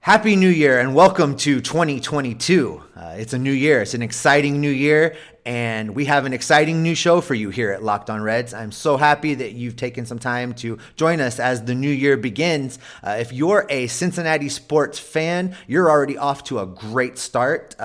Happy New Year and welcome to 2022. It's a new year. It's an exciting new year, and we have an exciting new show for you here at Locked On Reds. I'm so happy that you've taken some time to join us as the new year begins. If you're a Cincinnati sports fan, you're already off to a great start.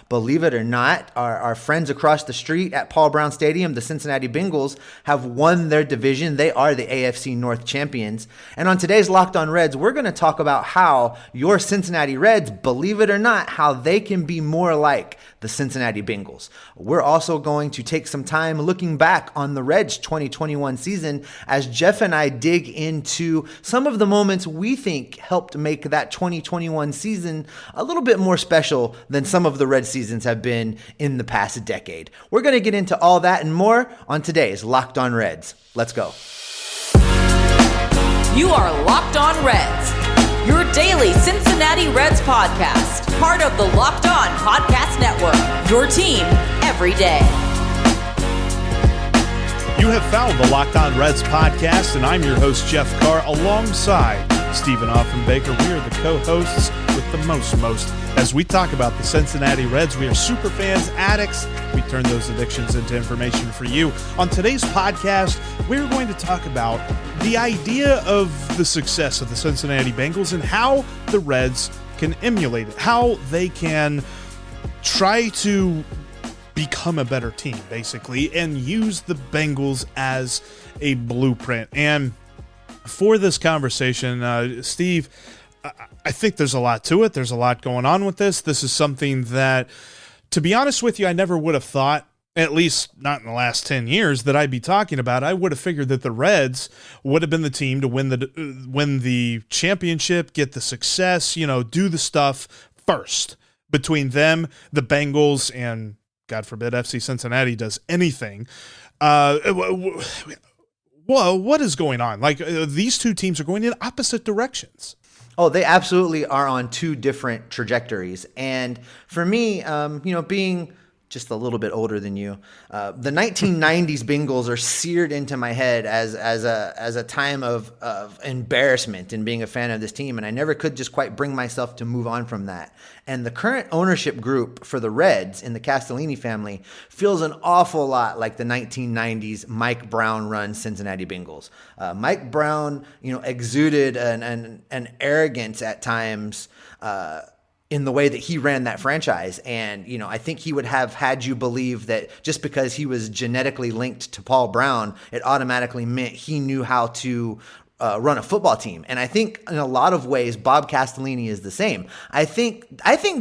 Believe it or not, our friends across the street at Paul Brown Stadium, the Cincinnati Bengals, have won their division. They are the AFC North champions. And on today's Locked On Reds, we're going to talk about how your Cincinnati Reds, believe it or not, how they can be more like the Cincinnati Bengals. We're also going to take some time looking back on the Reds 2021 season as Jeff and I dig into some of the moments we think helped make that 2021 season a little bit more special than some of the Red seasons have been in the past decade. We're going to get into all that and more on today's Locked On Reds. Let's go. You are Locked On Reds, your daily Cincinnati Reds podcast, part of the Locked On Podcast Network, your team every day. You have found the Locked On Reds podcast, and I'm your host, Jeff Carr, alongside Stephen Offenbaker. We are the co-hosts with the most. As we talk about the Cincinnati Reds, we are super fans, addicts. We turn those addictions into information for you. On today's podcast, we're going to talk about the idea of the success of the Cincinnati Bengals and how the Reds can emulate it, how they can try to become a better team, basically, and use the Bengals as a blueprint. And for this conversation, Steve, I think there's a lot to it. There's a lot going on with this. This is something that, to be honest with you, I never would have thought, at least not in the last 10 years, that I'd be talking about. I would have figured that the Reds would have been the team to win the championship, get the success, do the stuff first. Between them, the Bengals, and God forbid FC Cincinnati does anything. Well, what is going on? These two teams are going in opposite directions. Oh, they absolutely are on two different trajectories. And for me, being just a little bit older than you, the 1990s Bengals are seared into my head as a time of embarrassment in being a fan of this team. And I never could just quite bring myself to move on from that. And the current ownership group for the Reds in the Castellini family feels an awful lot like the 1990s Mike Brown run Cincinnati Bengals. Mike Brown, exuded an arrogance at times, in the way that he ran that franchise. And, I think he would have had you believe that just because he was genetically linked to Paul Brown, it automatically meant he knew how to run a football team. And I think in a lot of ways, Bob Castellini is the same. I think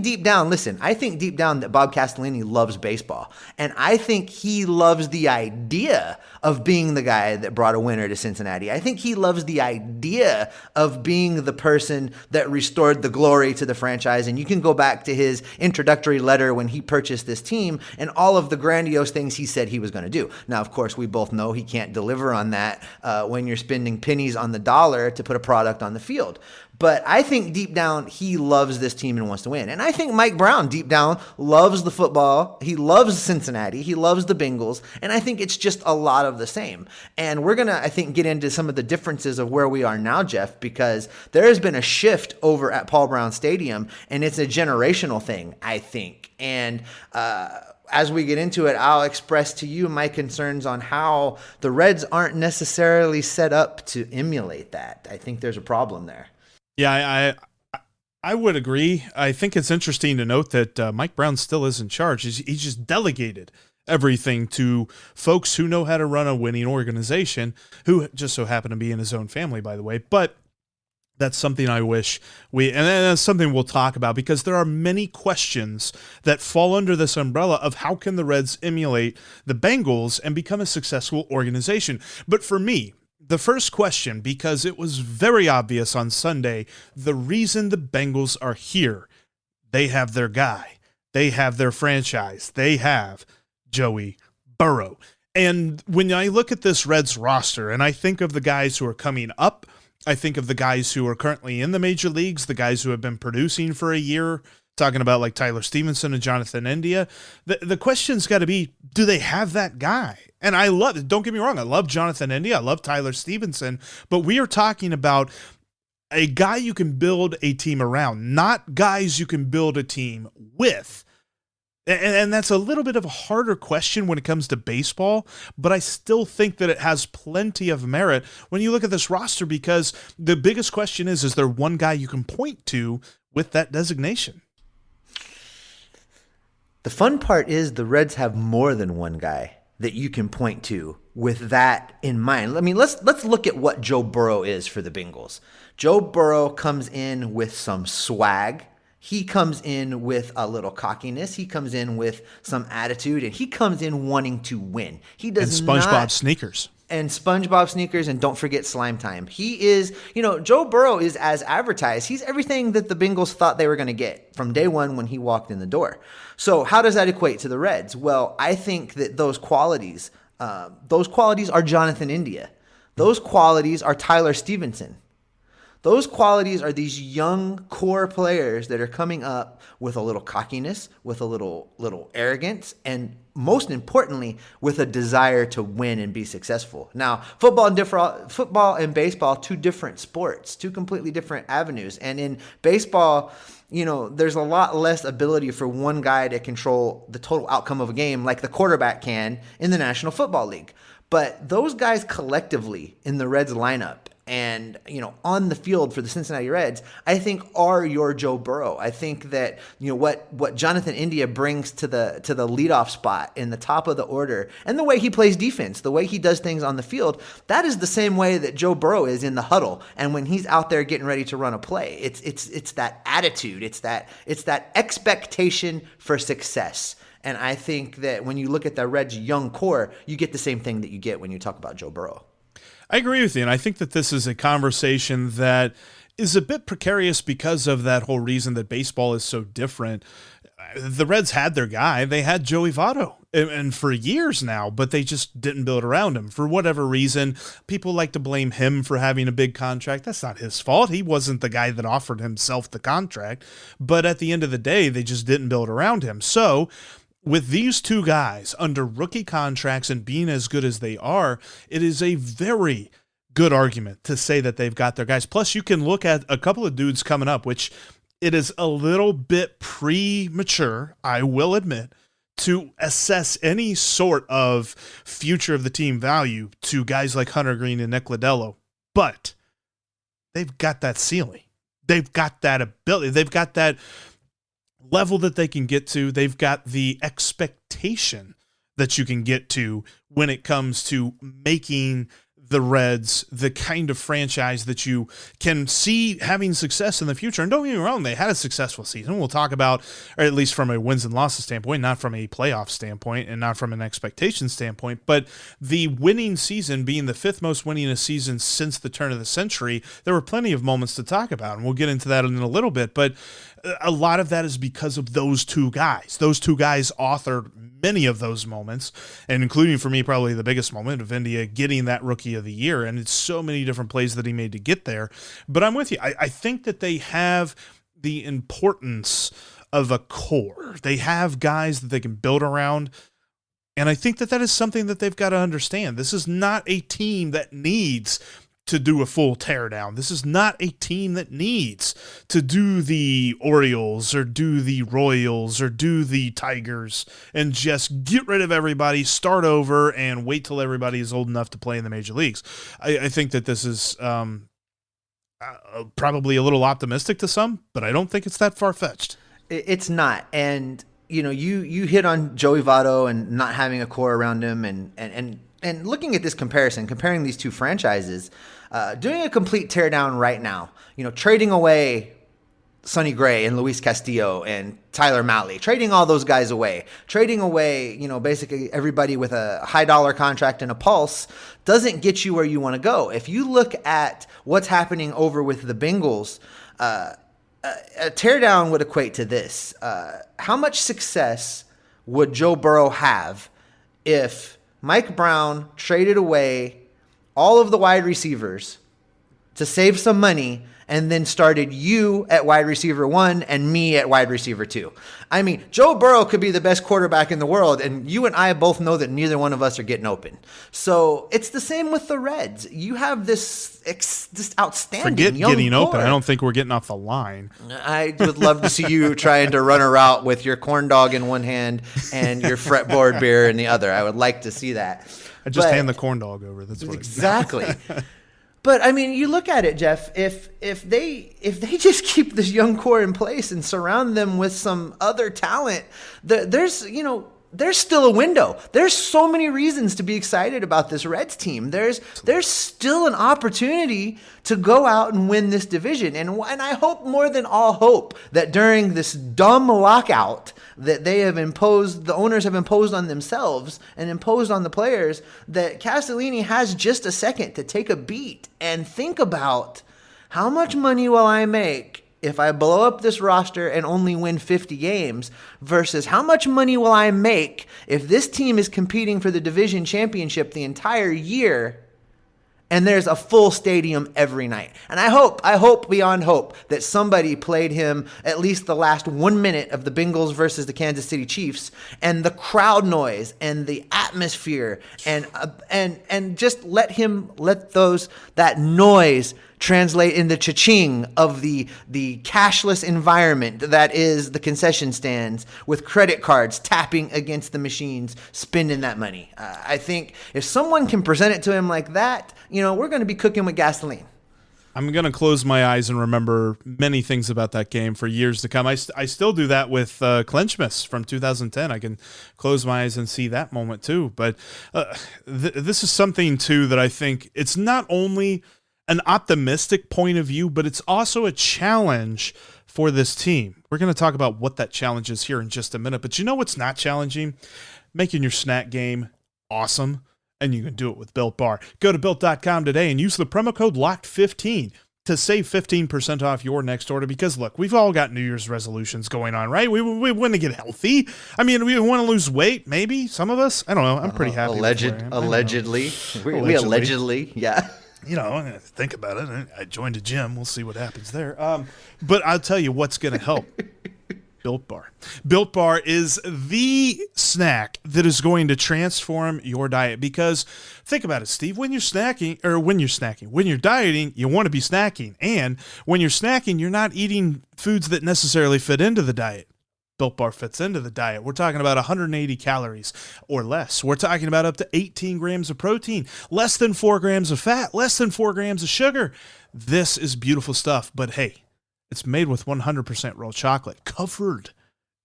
deep down that Bob Castellini loves baseball. And I think he loves the idea of being the guy that brought a winner to Cincinnati. I think he loves the idea of being the person that restored the glory to the franchise. And you can go back to his introductory letter when he purchased this team and all of the grandiose things he said he was going to do. Now, of course, we both know he can't deliver on that when you're spending pennies on the dollar to put a product on the field. But I think deep down, he loves this team and wants to win. And I think Mike Brown deep down loves the football. He loves Cincinnati. He loves the Bengals. And I think it's just a lot of the same. And we're going to, I think, get into some of the differences of where we are now, Jeff, because there has been a shift over at Paul Brown Stadium, and it's a generational thing, I think. And, as we get into it, I'll express to you my concerns on how the Reds aren't necessarily set up to emulate that. I think there's a problem there. Yeah, I would agree. I think it's interesting to note that Mike Brown still is in charge. He's just delegated everything to folks who know how to run a winning organization, who just so happen to be in his own family, by the way. But that's something I wish and that's something we'll talk about, because there are many questions that fall under this umbrella of how can the Reds emulate the Bengals and become a successful organization. But for me, the first question, because it was very obvious on Sunday, the reason the Bengals are here, they have their guy, they have their franchise, they have Joey Burrow. And when I look at this Reds roster and I think of the guys who are coming up, I think of the guys who are currently in the major leagues, the guys who have been producing for a year, talking about like Tyler Stephenson and Jonathan India. The question's got to be, do they have that guy? And I love it. Don't get me wrong. I love Jonathan India. I love Tyler Stevenson. But we are talking about a guy you can build a team around, not guys you can build a team with. And that's a little bit of a harder question when it comes to baseball, but I still think that it has plenty of merit when you look at this roster, because the biggest question is there one guy you can point to with that designation? The fun part is the Reds have more than one guy that you can point to with that in mind. I mean, let's look at what Joe Burrow is for the Bengals. Joe Burrow comes in with some swag. He comes in with a little cockiness. He comes in with some attitude, and he comes in wanting to win. He does and SpongeBob sneakers. And SpongeBob sneakers, and don't forget Slime Time. He is, Joe Burrow is as advertised. He's everything that the Bengals thought they were going to get from day one when he walked in the door. So how does that equate to the Reds? Well, I think that those qualities are Jonathan India. Those qualities are Tyler Stephenson. Those qualities are these young core players that are coming up with a little cockiness, with a little arrogance, and most importantly, with a desire to win and be successful. Now, football and baseball, two different sports, two completely different avenues. And in baseball, there's a lot less ability for one guy to control the total outcome of a game like the quarterback can in the National Football League. But those guys collectively in the Reds lineup and, on the field for the Cincinnati Reds, I think are your Joe Burrow. I think that, what Jonathan India brings to the leadoff spot in the top of the order, and the way he plays defense, the way he does things on the field, that is the same way that Joe Burrow is in the huddle. And when he's out there getting ready to run a play, it's that attitude. It's that expectation for success. And I think that when you look at the Reds' young core, you get the same thing that you get when you talk about Joe Burrow. I agree with you, and I think that this is a conversation that is a bit precarious because of that whole reason that baseball is so different. The Reds had their guy. They had Joey Votto, and for years now, but they just didn't build around him. For whatever reason, people like to blame him for having a big contract. That's not his fault. He wasn't the guy that offered himself the contract, but at the end of the day, they just didn't build around him. So with these two guys under rookie contracts and being as good as they are, it is a very good argument to say that they've got their guys. Plus, you can look at a couple of dudes coming up, which it is a little bit premature, I will admit, to assess any sort of future of the team value to guys like Hunter Green and Nick Lodolo. But they've got that ceiling. They've got that ability. They've got that level that they can get to. They've got the expectation that you can get to when it comes to making the Reds the kind of franchise that you can see having success in the future. And don't get me wrong, they had a successful season. We'll talk about, or at least from a wins and losses standpoint, not from a playoff standpoint and not from an expectation standpoint, but the winning season being the fifth most winningest season since the turn of the century, there were plenty of moments to talk about, and we'll get into that in a little bit, but a lot of that is because of those two guys. Those two guys authored many of those moments, and including for me probably the biggest moment of India getting that Rookie of the Year, and it's so many different plays that he made to get there. But I'm with you. I think that they have the importance of a core. They have guys that they can build around, and I think that that is something that they've got to understand. This is not a team that needs to do a full teardown. This is not a team that needs to do the Orioles or do the Royals or do the Tigers and just get rid of everybody, start over, and wait till everybody is old enough to play in the major leagues. I think that this is probably a little optimistic to some, but I don't think it's that far-fetched. It's not. And, you hit on Joey Votto and not having a core around him and looking at this comparison, comparing these two franchises, doing a complete teardown right now, trading away Sonny Gray and Luis Castillo and Tyler Mahle, trading all those guys away, trading away, basically everybody with a high dollar contract and a pulse doesn't get you where you want to go. If you look at what's happening over with the Bengals, a teardown would equate to this. How much success would Joe Burrow have if Mike Brown traded away all of the wide receivers, to save some money and then started you at wide receiver 1 and me at wide receiver 2. I mean, Joe Burrow could be the best quarterback in the world, and you and I both know that neither one of us are getting open. So it's the same with the Reds. You have this outstanding Forget young getting core. open. I don't think we're getting off the line. I would love to see you trying to run a route with your corn dog in one hand and your fretboard beer in the other. I would like to see that. I just hand the corn dog over. That's what exactly. But I mean, you look at it, Jeff. If they just keep this young core in place and surround them with some other talent, there's still a window. There's so many reasons to be excited about this Reds team. There's still an opportunity to go out and win this division. And I hope more than all hope that during this dumb lockout that the owners have imposed on themselves and imposed on the players, that Castellini has just a second to take a beat and think about, how much money will I make if I blow up this roster and only win 50 games versus how much money will I make if this team is competing for the division championship the entire year and there's a full stadium every night. And I hope beyond hope that somebody played him at least the last 1 minute of the Bengals versus the Kansas City Chiefs, and the crowd noise and the atmosphere and just let that noise translate in the cha-ching of the cashless environment that is the concession stands with credit cards tapping against the machines, spending that money. I think if someone can present it to him like that, we're going to be cooking with gasoline. I'm going to close my eyes and remember many things about that game for years to come. I still do that with Clenchmas from 2010. I can close my eyes and see that moment too. But this is something too that I think it's not only an optimistic point of view, but it's also a challenge for this team. We're going to talk about what that challenge is here in just a minute. But you know what's not challenging? Making your snack game awesome. And you can do it with Built Bar. Go to Built.com today and use the promo code LOCKED15 to save 15% off your next order. Because, look, we've all got New Year's resolutions going on, right? We want to get healthy. I mean, we want to lose weight, maybe. Some of us. I don't know. I'm pretty happy. Allegedly. We allegedly, yeah. Think about it. I joined a gym. We'll see what happens there. But I'll tell you what's going to help. Built Bar. Built Bar is the snack that is going to transform your diet, because think about it, Steve, when you're dieting, you want to be snacking. And when you're snacking, you're not eating foods that necessarily fit into the diet. Built Bar fits into the diet. We're talking about 180 calories or less. We're talking about up to 18 grams of protein, less than 4 grams of fat, less than 4 grams of sugar. This is beautiful stuff. But hey, it's made with 100% real chocolate, covered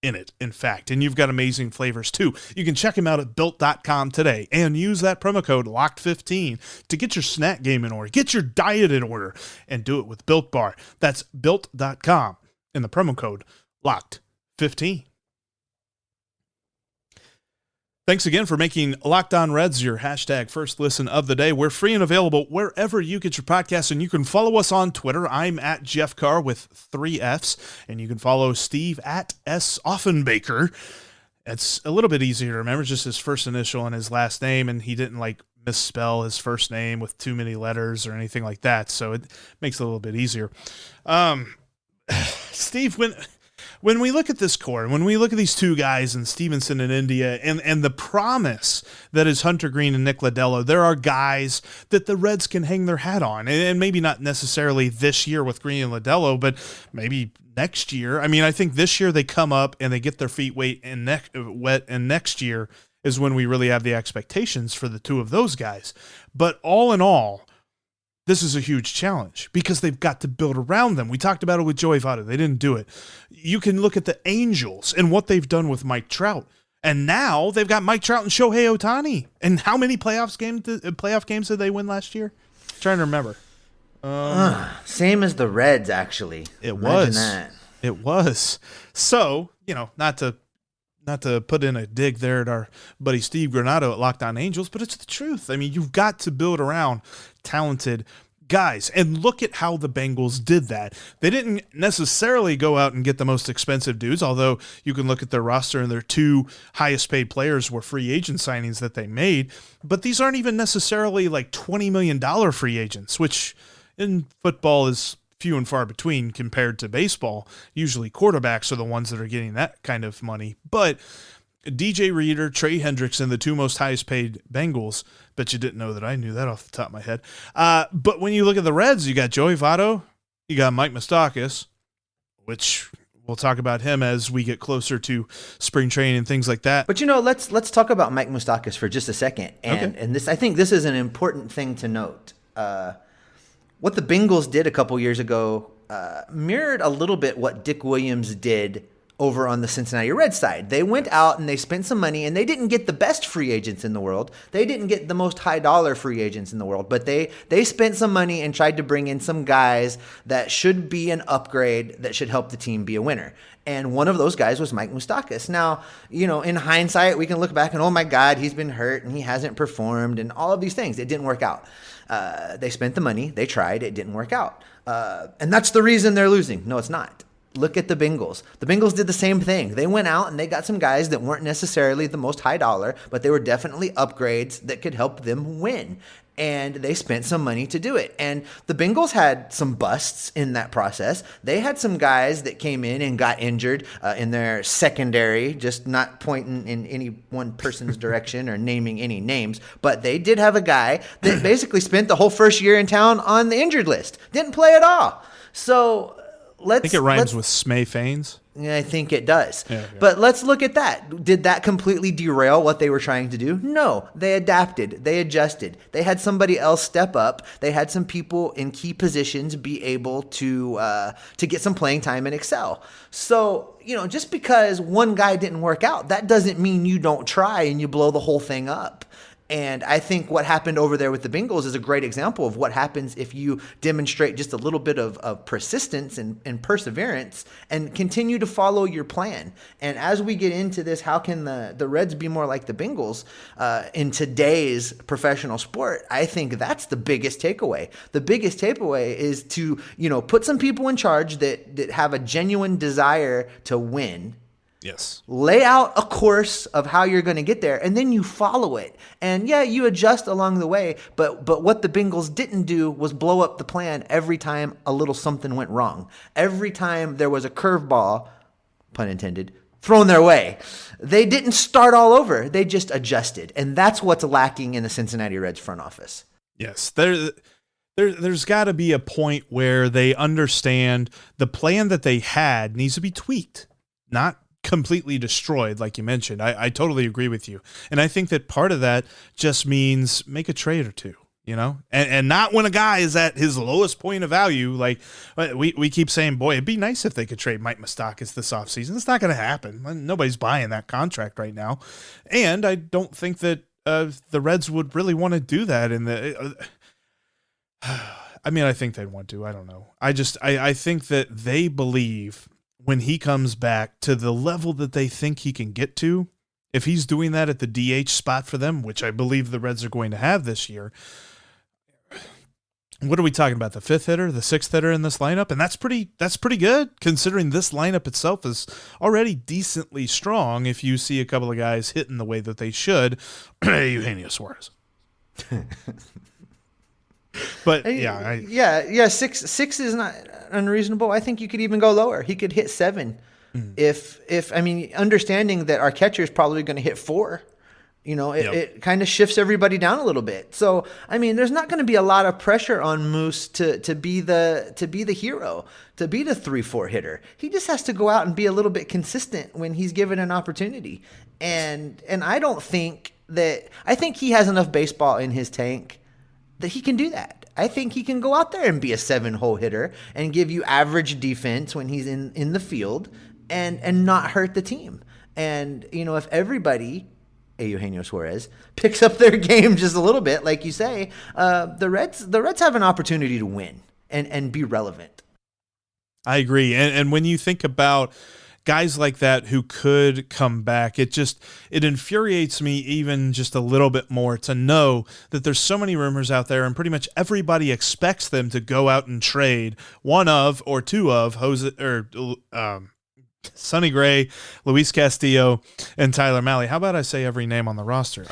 in it, in fact. And you've got amazing flavors, too. You can check them out at Built.com today and use that promo code LOCKED15 to get your snack game in order, get your diet in order, and do it with Built Bar. That's Built.com and the promo code LOCKED15. Thanks again for making Locked On Reds your hashtag first listen of the day. We're free and available wherever you get your podcasts, and you can follow us on Twitter. I'm at Jeff Carr with 3 Fs, and you can follow Steve at S. Offenbaker. It's a little bit easier to remember, just his first initial and his last name, and he didn't misspell his first name with too many letters or anything like that, so it makes it a little bit easier. Steve, when we look at this core, when we look at these two guys in Stephenson and India, and the promise that is Hunter Green and Nick Lodolo, there are guys that the Reds can hang their hat on, and maybe not necessarily this year with Green and Lodolo, but maybe next year. I mean, I think this year they come up and they get their feet wet, and next year is when we really have the expectations for the two of those guys. But all in all, this is a huge challenge because they've got to build around them. We talked about it with Joey Votto. They didn't do it. You can look at the Angels and what they've done with Mike Trout. And now they've got Mike Trout and Shohei Ohtani. And how many playoff games did they win last year? I'm trying to remember. Same as the Reds, actually. It was. So, not to put in a dig there at our buddy Steve Granado at Locked On Angels, but it's the truth. I mean, you've got to build around talented guys. And look at how the Bengals did that. They didn't necessarily go out and get the most expensive dudes, although you can look at their roster and their 2 highest paid players were free agent signings that they made. But these aren't even necessarily $20 million free agents, which and football is few and far between compared to baseball. Usually quarterbacks are the ones that are getting that kind of money. But DJ Reader, Trey Hendrickson, the two most highest paid Bengals. Bet you didn't know that I knew that off the top of my head. But when you look at the Reds, you got Joey Votto, you got Mike Moustakas, which we'll talk about him as we get closer to spring training and things like that. But let's talk about Mike Moustakas for just a second. And this, I think this is an important thing to note. What the Bengals did a couple years ago mirrored a little bit what Dick Williams did over on the Cincinnati Reds side. They went out and they spent some money, and they didn't get the best free agents in the world. They didn't get the most high dollar free agents in the world, but they spent some money and tried to bring in some guys that should be an upgrade, that should help the team be a winner. And one of those guys was Mike Moustakas. Now, in hindsight, we can look back and, oh my God, he's been hurt and he hasn't performed and all of these things. It didn't work out. They spent the money, they tried, it didn't work out. And that's the reason they're losing. No, it's not. Look at the Bengals. The Bengals did the same thing. They went out and they got some guys that weren't necessarily the most high dollar, but they were definitely upgrades that could help them win. And they spent some money to do it. And the Bengals had some busts in that process. They had some guys that came in and got injured in their secondary, just not pointing in any one person's direction or naming any names. But they did have a guy that basically spent the whole first year in town on the injured list. Didn't play at all. So I think it rhymes with Smay Fanes. Yeah, I think it does. Yeah. But let's look at that. Did that completely derail what they were trying to do? No. They adapted. They adjusted. They had somebody else step up. They had some people in key positions be able to get some playing time and excel. So, just because one guy didn't work out, that doesn't mean you don't try and you blow the whole thing up. And I think what happened over there with the Bengals is a great example of what happens if you demonstrate just a little bit of persistence and perseverance and continue to follow your plan. And as we get into this, how can the Reds be more like the Bengals in today's professional sport? I think that's the biggest takeaway. The biggest takeaway is to, put some people in charge that have a genuine desire to win. Yes. Lay out a course of how you're going to get there, and then you follow it. And yeah, you adjust along the way, but what the Bengals didn't do was blow up the plan every time a little something went wrong. Every time there was a curveball, pun intended, thrown their way. They didn't start all over. They just adjusted. And that's what's lacking in the Cincinnati Reds front office. Yes. There's got to be a point where they understand the plan that they had needs to be tweaked, not completely destroyed, like you mentioned. I totally agree with you. And I think that part of that just means make a trade or two, and not when a guy is at his lowest point of value. Like we keep saying, boy, it'd be nice if they could trade Mike Moustakas this offseason. It's not going to happen. Nobody's buying that contract right now. And I don't think that the Reds would really want to do that in the I think they'd want to. I don't know. I think that they believe when he comes back to the level that they think he can get to, if he's doing that at the DH spot for them, which I believe the Reds are going to have this year, what are we talking about? The fifth hitter, the sixth hitter in this lineup? And that's pretty good considering this lineup itself is already decently strong. If you see a couple of guys hitting the way that they should, Eugenio Suarez. But six is not unreasonable. I think you could even go lower. He could hit 7. Understanding that our catcher is probably going to hit 4. It kind of shifts everybody down a little bit. So, there's not going to be a lot of pressure on Moose to be the hero, to be the 3-4 hitter. He just has to go out and be a little bit consistent when he's given an opportunity. And I think he has enough baseball in his tank that he can do that. I think he can go out there and be a 7-hole hitter and give you average defense when he's in the field and not hurt the team. And, if everybody, Eugenio Suarez, picks up their game just a little bit, like you say, the Reds have an opportunity to win and be relevant. I agree. And when you think about guys like that who could come back, it infuriates me even just a little bit more to know that there's so many rumors out there and pretty much everybody expects them to go out and trade one of or two of Sonny Gray, Luis Castillo, and Tyler Mahle. How about I say every name on the roster?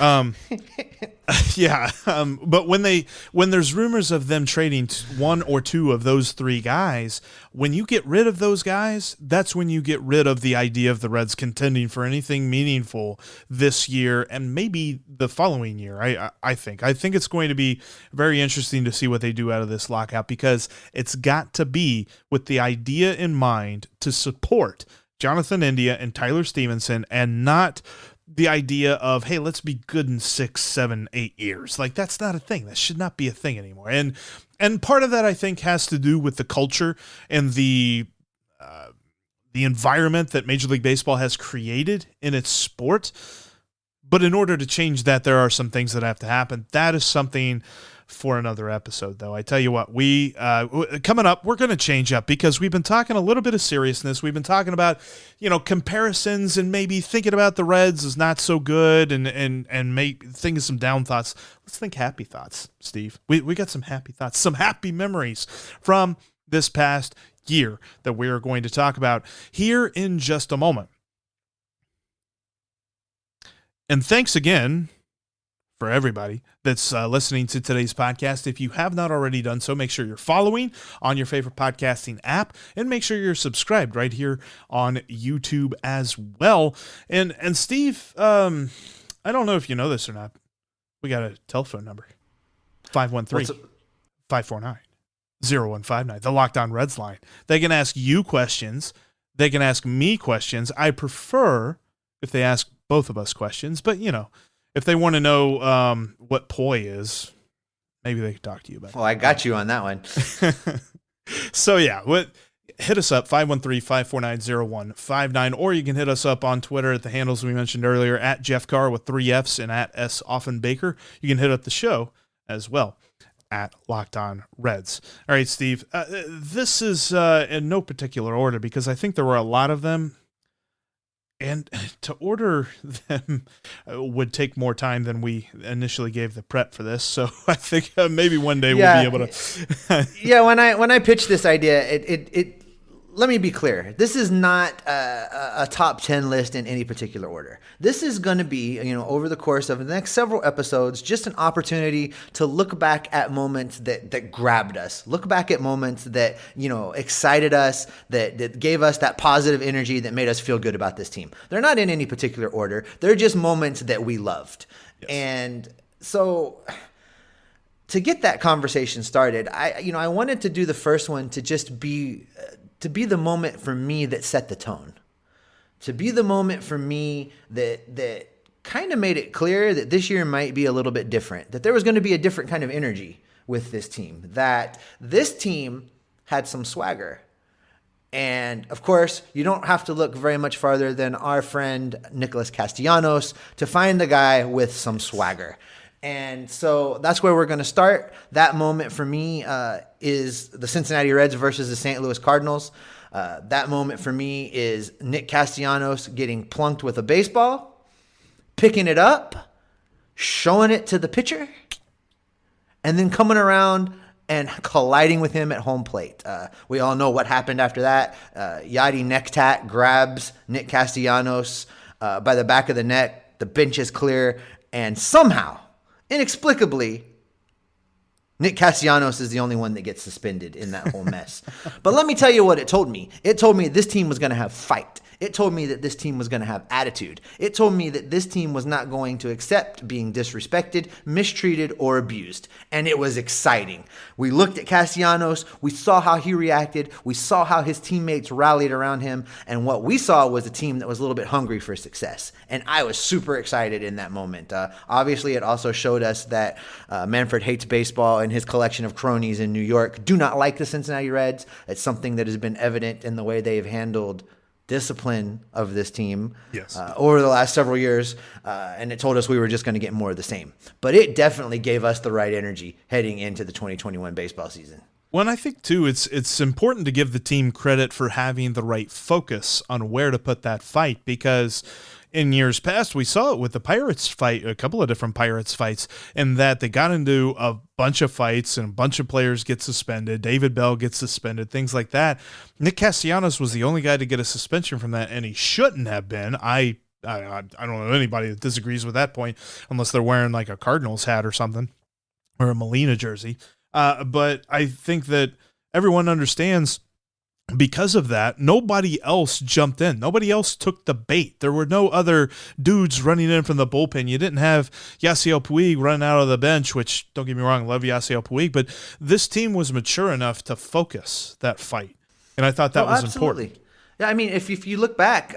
Yeah, but when there's rumors of them trading one or two of those three guys, when you get rid of those guys, that's when you get rid of the idea of the Reds contending for anything meaningful this year and maybe the following year. I think it's going to be very interesting to see what they do out of this lockout, because it's got to be with the idea in mind to support Jonathan India and Tyler Stephenson, and not the idea of, hey, let's be good in 6, 7, 8 years. Like, that's not a thing. That should not be a thing anymore. And part of that, I think, has to do with the culture and the environment that Major League Baseball has created in its sport. But in order to change that, there are some things that have to happen. That is something for another episode, though. I tell you what, we coming up, we're going to change up, because we've been talking a little bit of seriousness. We've been talking about, comparisons, and maybe thinking about the Reds is not so good, and make thinking some down thoughts. Let's think happy thoughts, Steve. We got some happy thoughts, some happy memories from this past year that we are going to talk about here in just a moment. And thanks again for everybody that's listening to today's podcast. If you have not already done so, make sure you're following on your favorite podcasting app, and make sure you're subscribed right here on YouTube as well. And Steve, I don't know if you know this or not. We got a telephone number, 513-549-0159, the Locked On Reds line. They can ask you questions. They can ask me questions. I prefer if they ask both of us questions, but if they want to know what poi is, maybe they could talk to you about it. Well, I got you on that one. So yeah, hit us up, 513-549-0159, or you can hit us up on Twitter at the handles we mentioned earlier, at Jeff Carr with 3 Fs and at S. Offenbaker. You can hit up the show as well at Locked On Reds. All right, Steve, this is in no particular order, because I think there were a lot of them. And to order them would take more time than we initially gave the prep for this. So I think maybe one day we'll be able to. Yeah, when I pitched this idea, it let me be clear. This is not a top 10 list in any particular order. This is going to be, over the course of the next several episodes, just an opportunity to look back at moments that grabbed us. Look back at moments that, excited us, that gave us that positive energy that made us feel good about this team. They're not in any particular order. They're just moments that we loved. Yes. And so to get that conversation started, I wanted to do the first one to just be the moment for me that set the tone, to be the moment for me that kind of made it clear that this year might be a little bit different, that there was going to be a different kind of energy with this team, that this team had some swagger. And of course, you don't have to look very much farther than our friend Nicholas Castellanos to find the guy with some swagger. And so that's where we're going to start. That moment for me is the Cincinnati Reds versus the St. Louis Cardinals. That moment for me is Nick Castellanos getting plunked with a baseball, picking it up, showing it to the pitcher, and then coming around and colliding with him at home plate. We all know what happened after that. Yadi Nektat grabs Nick Castellanos by the back of the neck. The bench is clear, and somehow, inexplicably, Nick Castellanos is the only one that gets suspended in that whole mess. But let me tell you what it told me. It told me this team was going to have fight. It told me that this team was going to have attitude. It told me that this team was not going to accept being disrespected, mistreated, or abused. And it was exciting. We looked at Castellanos. We saw how he reacted. We saw how his teammates rallied around him. And what we saw was a team that was a little bit hungry for success. And I was super excited in that moment. Obviously, it also showed us that Manfred hates baseball, and his collection of cronies in New York do not like the Cincinnati Reds. It's something that has been evident in the way they've handled discipline of this team over the last several years, and it told us we were just going to get more of the same. But it definitely gave us the right energy heading into the 2021 baseball season. Well, and I think, too, it's important to give the team credit for having the right focus on where to put that fight, because in years past, we saw it with the Pirates fight, a couple of different Pirates fights, and that they got into a bunch of fights and a bunch of players get suspended. David Bell gets suspended, things like that. Nick Castellanos was the only guy to get a suspension from that, and he shouldn't have been. I I don't know anybody that disagrees with that point unless they're wearing like a Cardinals hat or something or a Molina jersey. But I think that everyone understands because of that, nobody else jumped in. Nobody else took the bait. There were no other dudes running in from the bullpen. You didn't have Yasiel Puig running out of the bench, which, don't get me wrong, I love Yasiel Puig, but this team was mature enough to focus that fight. And I thought that was absolutely important. Yeah, I mean, if you look back,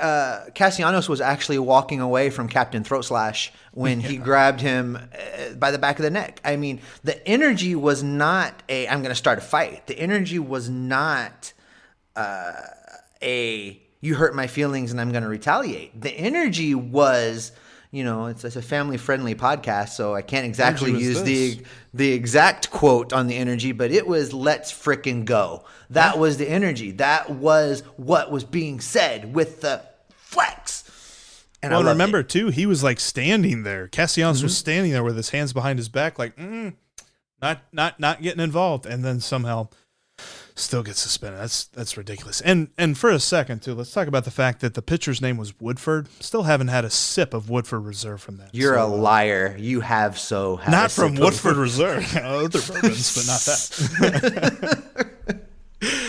Castellanos was actually walking away from Captain Throat Slash when he grabbed him by the back of the neck. I mean, the energy was not I'm going to start a fight. The energy was not you hurt my feelings and I'm going to retaliate. The energy was, it's a family-friendly podcast, so I can't exactly use the exact quote on the energy, but it was "let's frickin' go." That was the energy. That was what was being said with the flex. And well, remember too, he was like standing there. Castellanos was standing there with his hands behind his back, like not getting involved, and then somehow still gets suspended. That's ridiculous. And for a second too, let's talk about the fact that the pitcher's name was Woodford. Still haven't had a sip of Woodford Reserve from that. You're a liar. You have had not from Woodford Reserve. Other bourbons, but not that.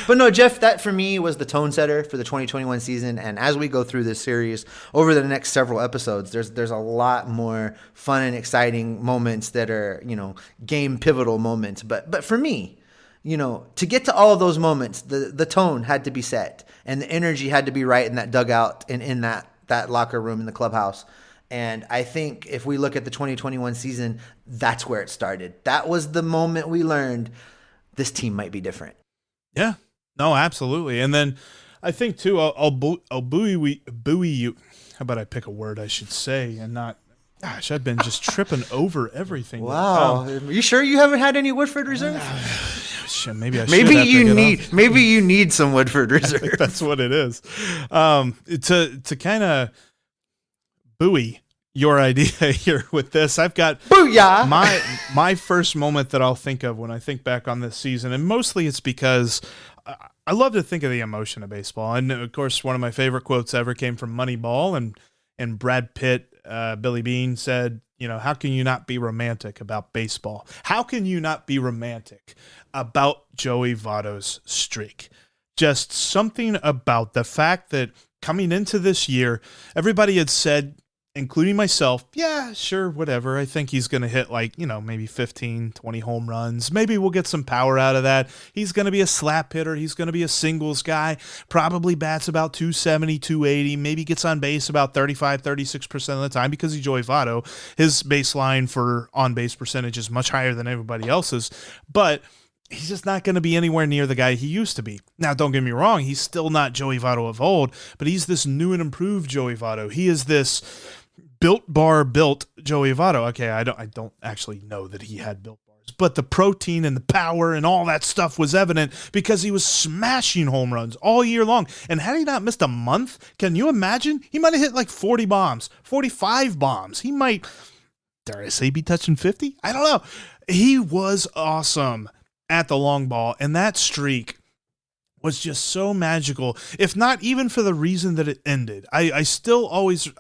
But no, Jeff, that for me was the tone setter for the 2021 season. And as we go through this series over the next several episodes, there's a lot more fun and exciting moments that are, game pivotal moments. But for me, to get to all of those moments, the tone had to be set and the energy had to be right in that dugout and in that locker room in the clubhouse. And I think if we look at the 2021 season, that's where it started. That was the moment we learned this team might be different. Yeah, no, absolutely. And then I think too, I'll buoy you. How about I pick a word I should say and not, gosh, I've been just tripping over everything. Wow. Are you sure you haven't had any Woodford Reserve? Maybe I should. Maybe you need some Woodford Reserve. I think that's what it is. To kind of buoy your idea here with this, I've got Booyah! my first moment that I'll think of when I think back on this season, and mostly it's because I love to think of the emotion of baseball. And of course, one of my favorite quotes ever came from Moneyball, and Brad Pitt, Billy Beane said, how can you not be romantic about baseball? How can you not be romantic about Joey Votto's streak? Just something about the fact that coming into this year, everybody had said, including myself, yeah, sure, whatever. I think he's going to hit maybe 15, 20 home runs. Maybe we'll get some power out of that. He's going to be a slap hitter. He's going to be a singles guy. Probably bats about 270, 280. Maybe gets on base about 35, 36% of the time because he's Joey Votto. His baseline for on-base percentage is much higher than everybody else's. But he's just not going to be anywhere near the guy he used to be. Now, don't get me wrong. He's still not Joey Votto of old, but he's this new and improved Joey Votto. He is this built Joey Votto. Okay, I don't actually know that he had built bars, but the protein and the power and all that stuff was evident because he was smashing home runs all year long. And had he not missed a month, can you imagine? He might have hit like 40 bombs, 45 bombs. He might, dare I say, be touching 50? I don't know. He was awesome at the long ball, and that streak was just so magical, if not even for the reason that it ended. I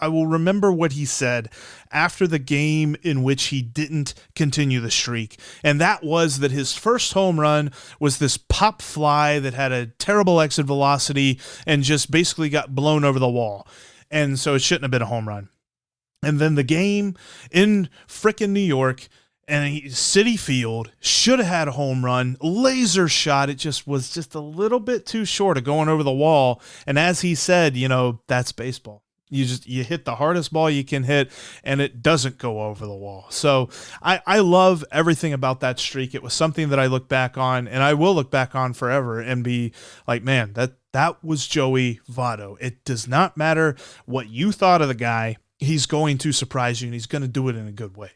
will remember what he said after the game in which he didn't continue the streak, and that was that his first home run was this pop fly that had a terrible exit velocity and just basically got blown over the wall, and so it shouldn't have been a home run. And then the game in frickin' New York, and Citi Field, should have had a home run, laser shot. It just was just a little bit too short of going over the wall. And as he said, that's baseball. You hit the hardest ball you can hit, and it doesn't go over the wall. So I love everything about that streak. It was something that I look back on, and I will look back on forever and be like, man, that was Joey Votto. It does not matter what you thought of the guy. He's going to surprise you, and he's going to do it in a good way.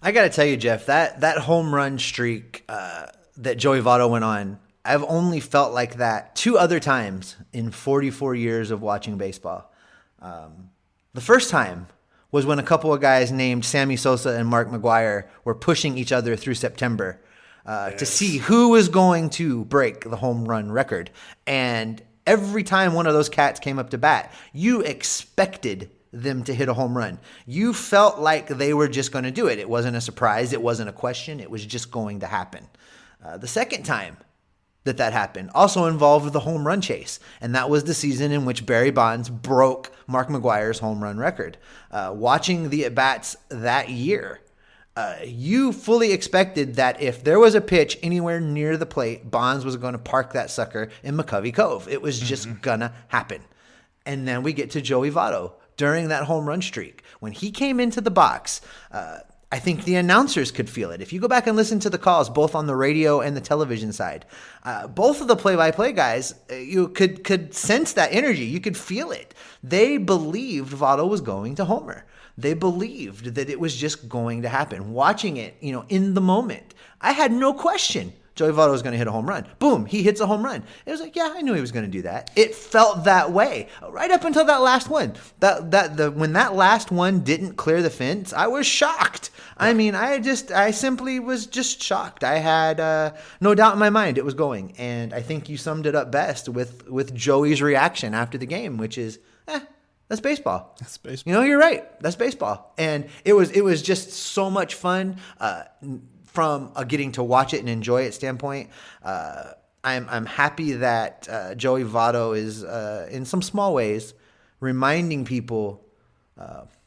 I got to tell you, Jeff, that home run streak that Joey Votto went on, I've only felt like that 2 other times in 44 years of watching baseball. The first time was when a couple of guys named Sammy Sosa and Mark McGwire were pushing each other through September to see who was going to break the home run record. And every time one of those cats came up to bat, you expected them to hit a home run. You felt like they were just going to do it. It wasn't a surprise. It wasn't a question. It was just going to happen. The second time that happened also involved the home run chase, and that was the season in which Barry Bonds broke Mark McGwire's home run record. Watching the at-bats that year, you fully expected that if there was a pitch anywhere near the plate, Bonds was going to park that sucker in McCovey Cove. It was just gonna happen. And then we get to Joey Votto during that home run streak. When he came into the box, I think the announcers could feel it. If you go back and listen to the calls, both on the radio and the television side, both of the play-by-play guys, you could sense that energy. You could feel it. They believed Votto was going to homer. They believed that it was just going to happen. Watching it, in the moment, I had no question Joey Votto was going to hit a home run. Boom, he hits a home run. It was like, yeah, I knew he was going to do that. It felt that way right up until that last one. When that last one didn't clear the fence, I was shocked. Yeah. I mean, I simply was just shocked. I had no doubt in my mind it was going, and I think you summed it up best with Joey's reaction after the game, which is, that's baseball. That's baseball. You're right. That's baseball, and it was just so much fun. From a getting to watch it and enjoy it standpoint, I'm happy that Joey Votto is, in some small ways, reminding people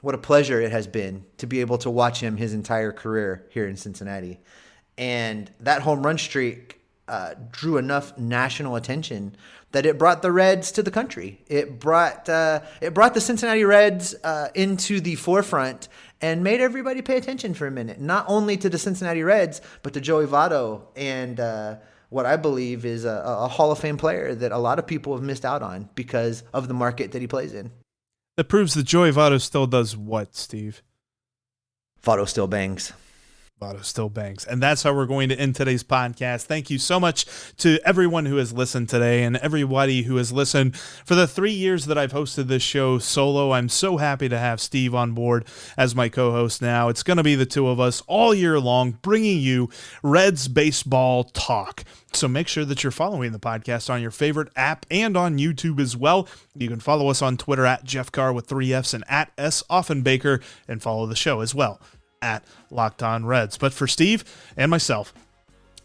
what a pleasure it has been to be able to watch him his entire career here in Cincinnati. And that home run streak drew enough national attention that it brought the Reds to the country. It brought the Cincinnati Reds into the forefront and made everybody pay attention for a minute, not only to the Cincinnati Reds, but to Joey Votto and what I believe is a Hall of Fame player that a lot of people have missed out on because of the market that he plays in. That proves that Joey Votto still does what, Steve? Votto still bangs. Votto still bangs. And that's how we're going to end today's podcast. Thank you so much to everyone who has listened today and everybody who has listened for the 3 years that I've hosted this show solo. I'm so happy to have Steve on board as my co-host now. It's going to be the two of us all year long bringing you Reds baseball talk. So make sure that you're following the podcast on your favorite app and on YouTube as well. You can follow us on Twitter at Jeff Carr with 3 Fs and at S. Offenbaker, and follow the show as well at Locked On Reds. But for Steve and myself,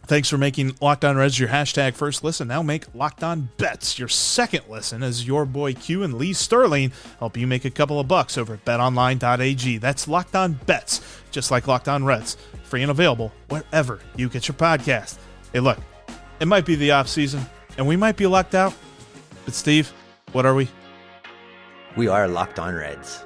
thanks for making Locked On Reds your hashtag first listen. Now make Locked On Bets your second listen as your boy Q and Lee Sterling help you make a couple of bucks over at betonline.ag. That's Locked On Bets, just like Locked On Reds, free and available wherever you get your podcast. Hey, look, it might be the off season and we might be locked out, but Steve, what are we? We are Locked On Reds.